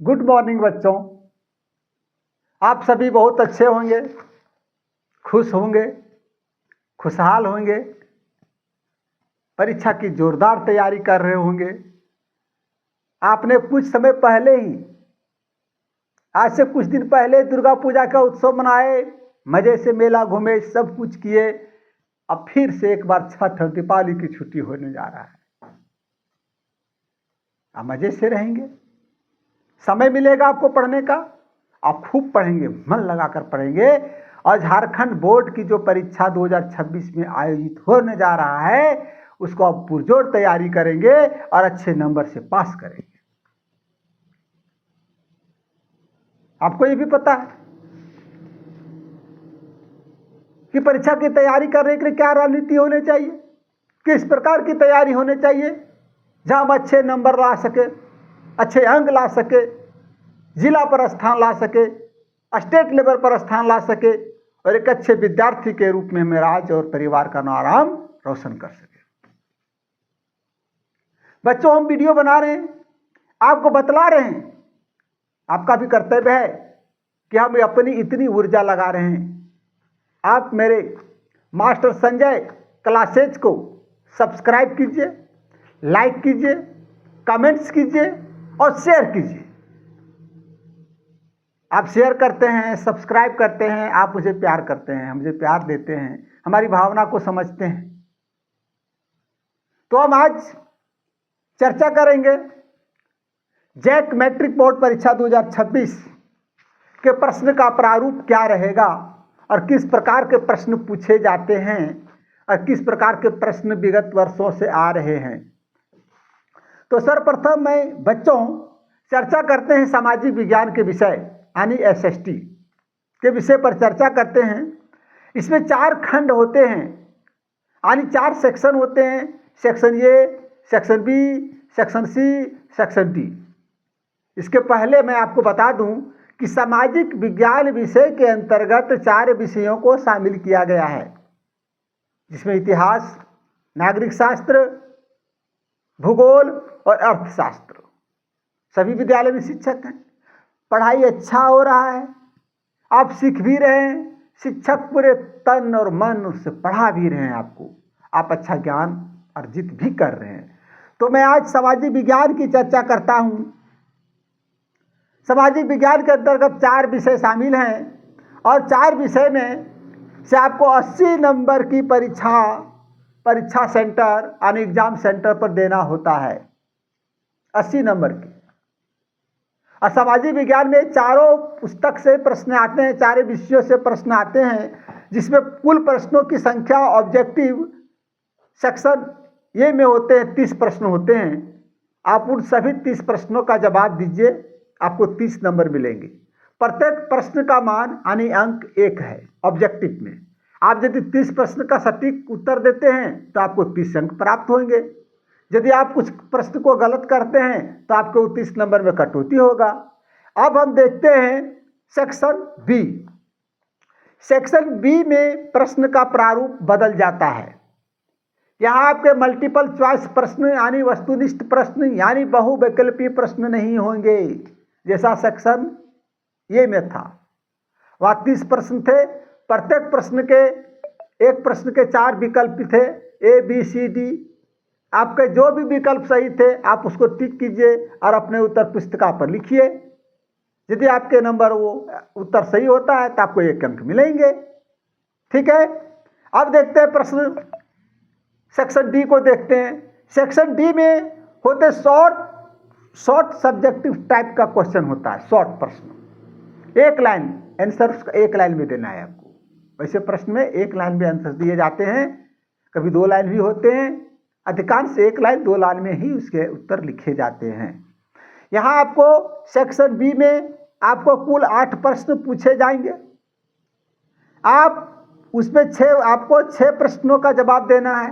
Good morning बच्चों। आप सभी बहुत अच्छे होंगे, खुश होंगे, खुशहाल होंगे, परीक्षा की जोरदार तैयारी कर रहे होंगे। आपने कुछ समय पहले ही, आज से कुछ दिन पहले दुर्गा पूजा का उत्सव मनाए, मजे से मेला घूमे, सब कुछ किए। अब फिर से एक बार छठ और दीपावली की छुट्टी होने जा रहा है। आप मजे से रहेंगे, समय मिलेगा आपको पढ़ने का, आप खूब पढ़ेंगे, मन लगाकर पढ़ेंगे और झारखंड बोर्ड की जो परीक्षा 2026 में आयोजित होने जा रहा है उसको आप पुरजोर तैयारी करेंगे और अच्छे नंबर से पास करेंगे। आपको ये भी पता है कि परीक्षा की तैयारी करने के लिए क्या रणनीति होनी चाहिए, किस प्रकार की तैयारी होनी चाहिए जहां हम अच्छे नंबर ला सके, अच्छे अंक ला सके, जिला पर स्थान ला सके, स्टेट लेवल पर स्थान ला सके और एक अच्छे विद्यार्थी के रूप में हम राज्य और परिवार का नाम रोशन कर सके। बच्चों, हम वीडियो बना रहे हैं, आपको बतला रहे हैं, आपका भी कर्तव्य है कि हम अपनी इतनी ऊर्जा लगा रहे हैं। आप मेरे मास्टर संजय क्लासेज को सब्सक्राइब कीजिए, लाइक कीजिए, कमेंट्स कीजिए और शेयर कीजिए। आप शेयर करते हैं, सब्सक्राइब करते हैं, आप मुझे प्यार करते हैं, मुझे प्यार देते हैं, हमारी भावना को समझते हैं। तो हम आज चर्चा करेंगे जैक मैट्रिक बोर्ड परीक्षा 2026 के प्रश्न का प्रारूप क्या रहेगा और किस प्रकार के प्रश्न पूछे जाते हैं और किस प्रकार के प्रश्न विगत वर्षों से आ रहे हैं। तो सर्वप्रथम मैं बच्चों चर्चा करते हैं सामाजिक विज्ञान के विषय यानी एसएसटी के विषय पर चर्चा करते हैं। इसमें 4 खंड होते हैं यानी 4 सेक्शन होते हैं, section A, section B, section C, section D. इसके पहले मैं आपको बता दूं कि सामाजिक विज्ञान विषय के अंतर्गत 4 विषयों को शामिल किया गया है, जिसमें इतिहास, नागरिक शास्त्र, भूगोल और अर्थशास्त्र। सभी विद्यालय में शिक्षक हैं, पढ़ाई अच्छा हो रहा है, आप सीख भी रहे हैं, शिक्षक पूरे तन और मन से पढ़ा भी रहे हैं आपको, आप अच्छा ज्ञान अर्जित भी कर रहे हैं। तो मैं आज सामाजिक विज्ञान की चर्चा करता हूं। सामाजिक विज्ञान के अंतर्गत 4 विषय शामिल हैं और 4 विषय में से आपको 80 नंबर की परीक्षा सेंटर यानी एग्जाम सेंटर पर देना होता है, 80 नंबर की। और सामाजिक विज्ञान में चारों पुस्तक से प्रश्न आते हैं, 4 विषयों से प्रश्न आते हैं, जिसमें कुल प्रश्नों की संख्या ऑब्जेक्टिव सेक्शन ये में होते हैं 30 प्रश्न होते हैं। आप उन सभी 30 प्रश्नों का जवाब दीजिए, आपको 30 नंबर मिलेंगे। प्रत्येक प्रश्न का मान यानी अंक 1 है ऑब्जेक्टिव में। आप यदि 30 प्रश्न का सटीक उत्तर देते हैं तो आपको 30 अंक प्राप्त होंगे। यदि आप कुछ प्रश्न को गलत करते हैं तो आपको 30 नंबर में कटौती होगा। अब हम देखते हैं सेक्शन बी। सेक्शन बी में प्रश्न का प्रारूप बदल जाता है। यहाँ आपके मल्टीपल चॉइस प्रश्न यानी वस्तुनिष्ठ प्रश्न यानी बहुविकल्पीय प्रश्न नहीं होंगे, जैसा सेक्शन ए में था। वहाँ 30 प्रश्न थे, प्रत्येक प्रश्न के एक प्रश्न के 4 विकल्प थे, ए बी सी डी। आपके जो भी विकल्प सही थे आप उसको टिक कीजिए और अपने उत्तर पुस्तिका पर लिखिए। यदि आपके नंबर वो उत्तर सही होता है तो आपको 1 अंक मिलेंगे। ठीक है, अब देखते हैं प्रश्न सेक्शन डी को देखते हैं। सेक्शन डी में होते शॉर्ट सब्जेक्टिव टाइप का क्वेश्चन होता है, शॉर्ट प्रश्न, 1 लाइन आंसर उसका 1 लाइन में देना है आपको। वैसे प्रश्न में 1 लाइन में आंसर दिए जाते हैं, कभी 2 लाइन भी होते हैं, अधिकांश 1 लाइन 2 लाइन में ही उसके उत्तर लिखे जाते हैं। यहाँ आपको सेक्शन बी में आपको कुल 8 प्रश्न पूछे जाएंगे। आप उसमें आपको 6 प्रश्नों का जवाब देना है।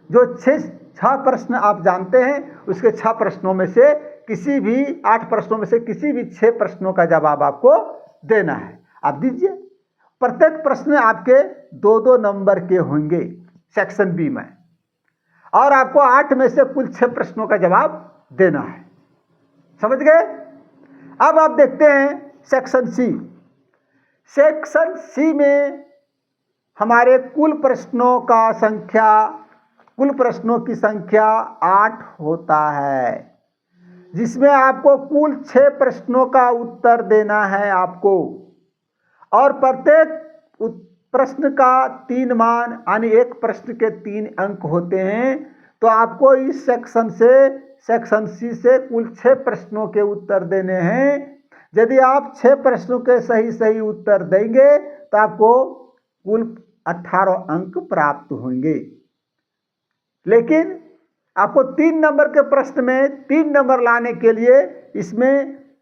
जो 6 प्रश्न आप जानते हैं उसके 6 प्रश्नों में से किसी भी 8 प्रश्नों में से किसी भी 6 प्रश्नों का जवाब आपको देना है। आप दीजिए। प्रत्येक प्रश्न आपके 2-2 नंबर के होंगे सेक्शन बी में और आपको 8 में से कुल 6 प्रश्नों का जवाब देना है। समझ गए? अब आप देखते हैं सेक्शन सी। सेक्शन सी में हमारे कुल प्रश्नों की संख्या 8 होता है, जिसमें आपको कुल 6 प्रश्नों का उत्तर देना है आपको, और प्रत्येक प्रश्न का 3 मान यानी एक प्रश्न के 3 अंक होते हैं। तो आपको इस सेक्शन सी से कुल 6 प्रश्नों के उत्तर देने हैं। यदि आप 6 प्रश्नों के सही उत्तर देंगे तो आपको कुल 18 अंक प्राप्त होंगे। लेकिन आपको 3 नंबर के प्रश्न में 3 नंबर लाने के लिए इसमें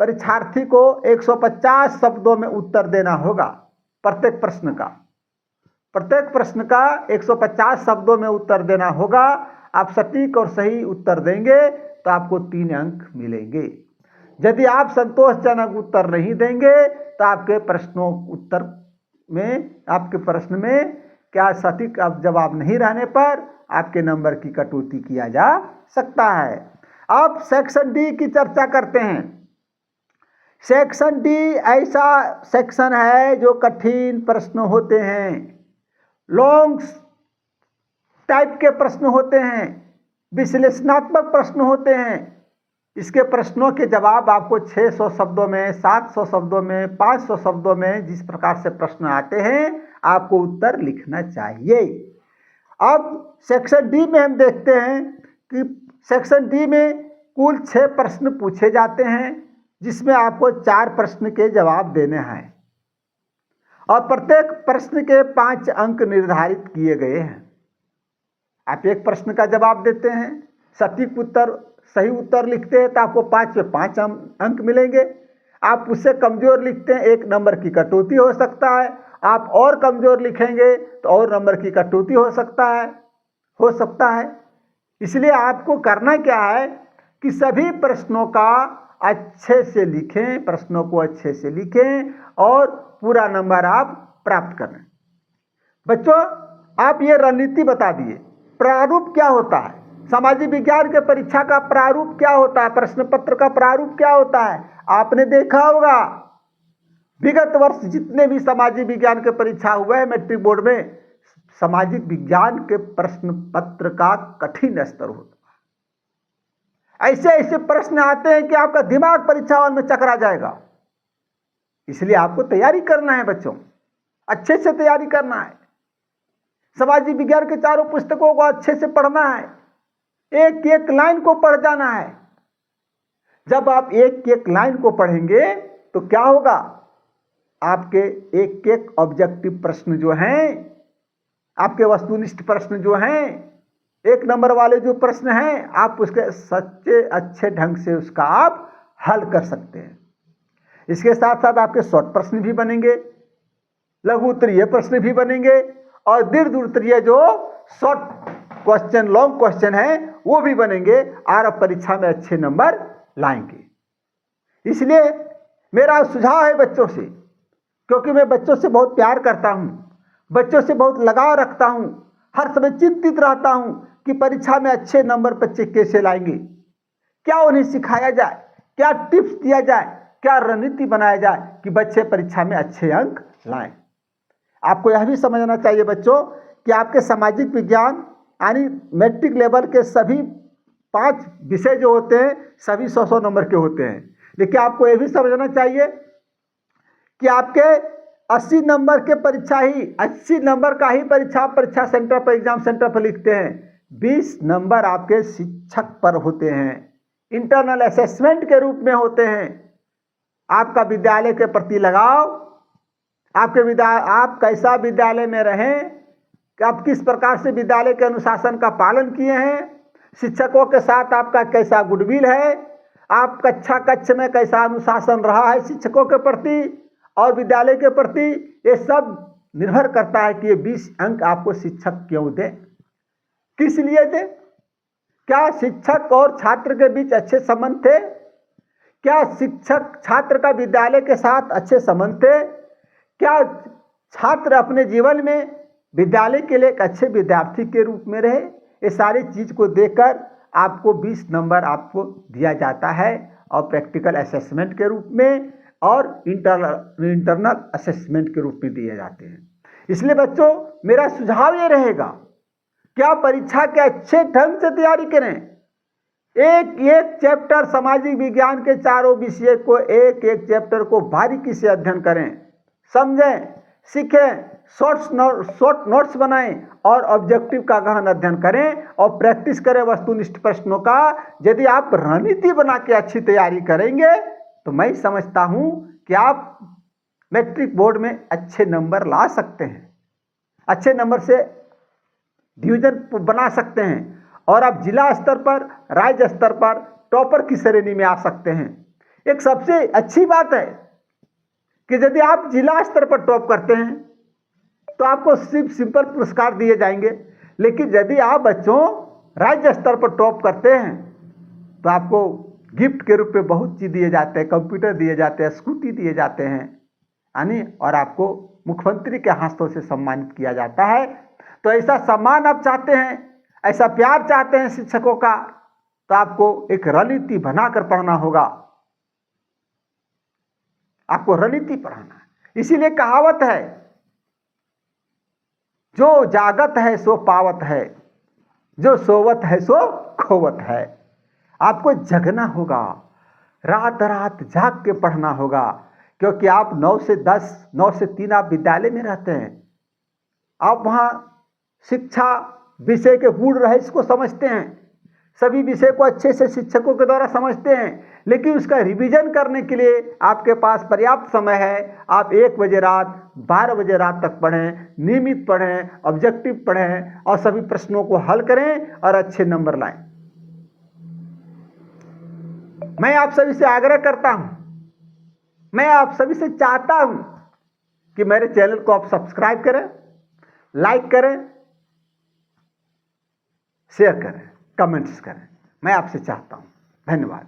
परीक्षार्थी को 150 शब्दों में उत्तर देना होगा। प्रत्येक प्रश्न का 150 शब्दों में उत्तर देना होगा। आप सटीक और सही उत्तर देंगे तो आपको 3 अंक मिलेंगे। यदि आप संतोषजनक उत्तर नहीं देंगे तो आपके प्रश्न में क्या सटीक जवाब नहीं रहने पर आपके नंबर की कटौती किया जा सकता है। अब सेक्शन डी की चर्चा करते हैं। सेक्शन डी ऐसा सेक्शन है जो कठिन प्रश्न होते हैं, लॉन्ग टाइप के प्रश्न होते हैं, विश्लेषणात्मक प्रश्न होते हैं। इसके प्रश्नों के जवाब आपको 600 शब्दों में, 700 शब्दों में, 500 शब्दों में, जिस प्रकार से प्रश्न आते हैं आपको उत्तर लिखना चाहिए। अब सेक्शन डी में हम देखते हैं कि सेक्शन डी में कुल 6 प्रश्न पूछे जाते हैं, जिसमें आपको 4 प्रश्न के जवाब देने हैं, और प्रत्येक प्रश्न के 5 अंक निर्धारित किए गए हैं। आप एक प्रश्न का जवाब देते हैं, सटीक उत्तर सही उत्तर लिखते हैं तो आपको 5 पे 5 अंक मिलेंगे। आप उससे कमजोर लिखते हैं, 1 नंबर की कटौती हो सकता है। आप और कमजोर लिखेंगे तो और नंबर की कटौती हो सकता है। इसलिए आपको करना क्या है कि सभी प्रश्नों को अच्छे से लिखें और पूरा नंबर आप प्राप्त करें। बच्चों, आप ये रणनीति बता दिए। प्रारूप क्या होता है? सामाजिक विज्ञान के परीक्षा का प्रारूप क्या होता है? प्रश्न पत्र का प्रारूप क्या होता है? आपने देखा होगा विगत वर्ष जितने भी सामाजिक विज्ञान के परीक्षा हुए हैं मैट्रिक बोर्ड में, सामाजिक विज्ञान के प्रश्न पत्र का कठिन स्तर होता है। ऐसे प्रश्न आते हैं कि आपका दिमाग परीक्षा हॉल में चकरा जाएगा। इसलिए आपको तैयारी करना है बच्चों, अच्छे से तैयारी करना है। सामाजिक विज्ञान के चारों पुस्तकों को अच्छे से पढ़ना है, एक एक लाइन को पढ़ जाना है। जब आप एक एक लाइन को पढ़ेंगे तो क्या होगा, आपके एक एक ऑब्जेक्टिव प्रश्न जो हैं, आपके वस्तुनिष्ठ प्रश्न जो हैं, 1 नंबर वाले जो प्रश्न हैं, आप उसके सच्चे अच्छे ढंग से उसका आप हल कर सकते हैं। इसके साथ साथ आपके शॉर्ट प्रश्न भी बनेंगे, लघु उत्तरीय प्रश्न भी बनेंगे, और दीर्घ उत्तरीय जो शॉर्ट क्वेश्चन, लॉन्ग क्वेश्चन है वो भी बनेंगे, और आप परीक्षा में अच्छे नंबर लाएंगे। इसलिए मेरा सुझाव है बच्चों से, क्योंकि मैं बच्चों से बहुत प्यार करता हूं, बच्चों से बहुत लगाव रखता हूं, हर समय चिंतित रहता हूं कि परीक्षा में अच्छे नंबर बच्चे कैसे लाएंगे, क्या उन्हें सिखाया जाए, क्या टिप्स दिया जाए, क्या रणनीति बनाया जाए कि बच्चे परीक्षा में अच्छे अंक लाएं। आपको यह भी समझना चाहिए बच्चों कि आपके सामाजिक विज्ञान यानी मैट्रिक लेवल के सभी 5 विषय जो होते हैं सभी 100 नंबर के होते हैं। लेकिन आपको यह भी समझना चाहिए कि आपके 80 नंबर के परीक्षा ही 80 नंबर का ही परीक्षा सेंटर पर, एग्जाम सेंटर पर लिखते हैं। 20 नंबर आपके शिक्षक पर होते हैं, इंटरनल असेसमेंट के रूप में होते हैं। आपका विद्यालय के प्रति लगाव, आप कैसा विद्यालय में रहें, कि आप किस प्रकार से विद्यालय के अनुशासन का पालन किए हैं, शिक्षकों के साथ आपका कैसा गुडविल है, आप कक्षा में कैसा अनुशासन रहा है शिक्षकों के प्रति और विद्यालय के प्रति, ये सब निर्भर करता है कि ये 20 अंक आपको शिक्षक क्यों दे, किस लिए दे। क्या शिक्षक और छात्र के बीच अच्छे संबंध थे? क्या शिक्षक छात्र का विद्यालय के साथ अच्छे संबंध थे? क्या छात्र अपने जीवन में विद्यालय के लिए एक अच्छे विद्यार्थी के रूप में रहे? ये सारी चीज को देखकर आपको 20 नंबर आपको दिया जाता है और प्रैक्टिकल असेसमेंट के रूप में और इंटरनल असेसमेंट के रूप में दिए जाते हैं। इसलिए बच्चों मेरा सुझाव ये रहेगा कि आप परीक्षा के अच्छे ढंग से तैयारी करें। एक एक चैप्टर सामाजिक विज्ञान के चारों विषय को एक एक चैप्टर को बारीकी से अध्ययन करें, समझें, सीखें, शॉर्ट नोट्स बनाएं और ऑब्जेक्टिव का गहन अध्ययन करें और प्रैक्टिस करें वस्तुनिष्ठ प्रश्नों का। यदि आप रणनीति बना के अच्छी तैयारी करेंगे तो मैं समझता हूं कि आप मैट्रिक बोर्ड में अच्छे नंबर ला सकते हैं, अच्छे नंबर से डिवीजन बना सकते हैं और आप जिला स्तर पर, राज्य स्तर पर टॉपर की श्रेणी में आ सकते हैं। एक सबसे अच्छी बात है कि यदि आप जिला स्तर पर टॉप करते हैं तो आपको सिर्फ सिंपल पुरस्कार दिए जाएंगे, लेकिन यदि आप बच्चों राज्य स्तर पर टॉप करते हैं तो आपको गिफ्ट के रूप में बहुत चीज़ दिए जाते हैं, कंप्यूटर दिए जाते हैं, स्कूटी दिए जाते हैं, यानी और आपको मुख्यमंत्री के हाथों से सम्मानित किया जाता है। तो ऐसा सम्मान आप चाहते हैं, ऐसा प्यार चाहते हैं शिक्षकों का, तो आपको एक रणनीति बनाकर पढ़ना होगा, आपको रणनीति पढ़ाना है। इसीलिए कहावत है, जो जागत है सो पावत है, जो सोवत है सो खोवत है। आपको जगना होगा, रात रात जाग के पढ़ना होगा, क्योंकि आप 9 से 10, 9 से 3 आप विद्यालय में रहते हैं। आप वहाँ शिक्षा विषय के गुण रहस्य को समझते हैं, सभी विषय को अच्छे से शिक्षकों के द्वारा समझते हैं, लेकिन उसका रिवीजन करने के लिए आपके पास पर्याप्त समय है। आप 1 बजे रात, 12 बजे रात तक पढ़ें, नियमित पढ़ें, ऑब्जेक्टिव पढ़ें और सभी प्रश्नों को हल करें और अच्छे नंबर लाएं। मैं आप सभी से आग्रह करता हूं, मैं आप सभी से चाहता हूं कि मेरे चैनल को आप सब्सक्राइब करें, लाइक करें, शेयर करें, कमेंट्स करें। मैं आपसे चाहता हूं। धन्यवाद।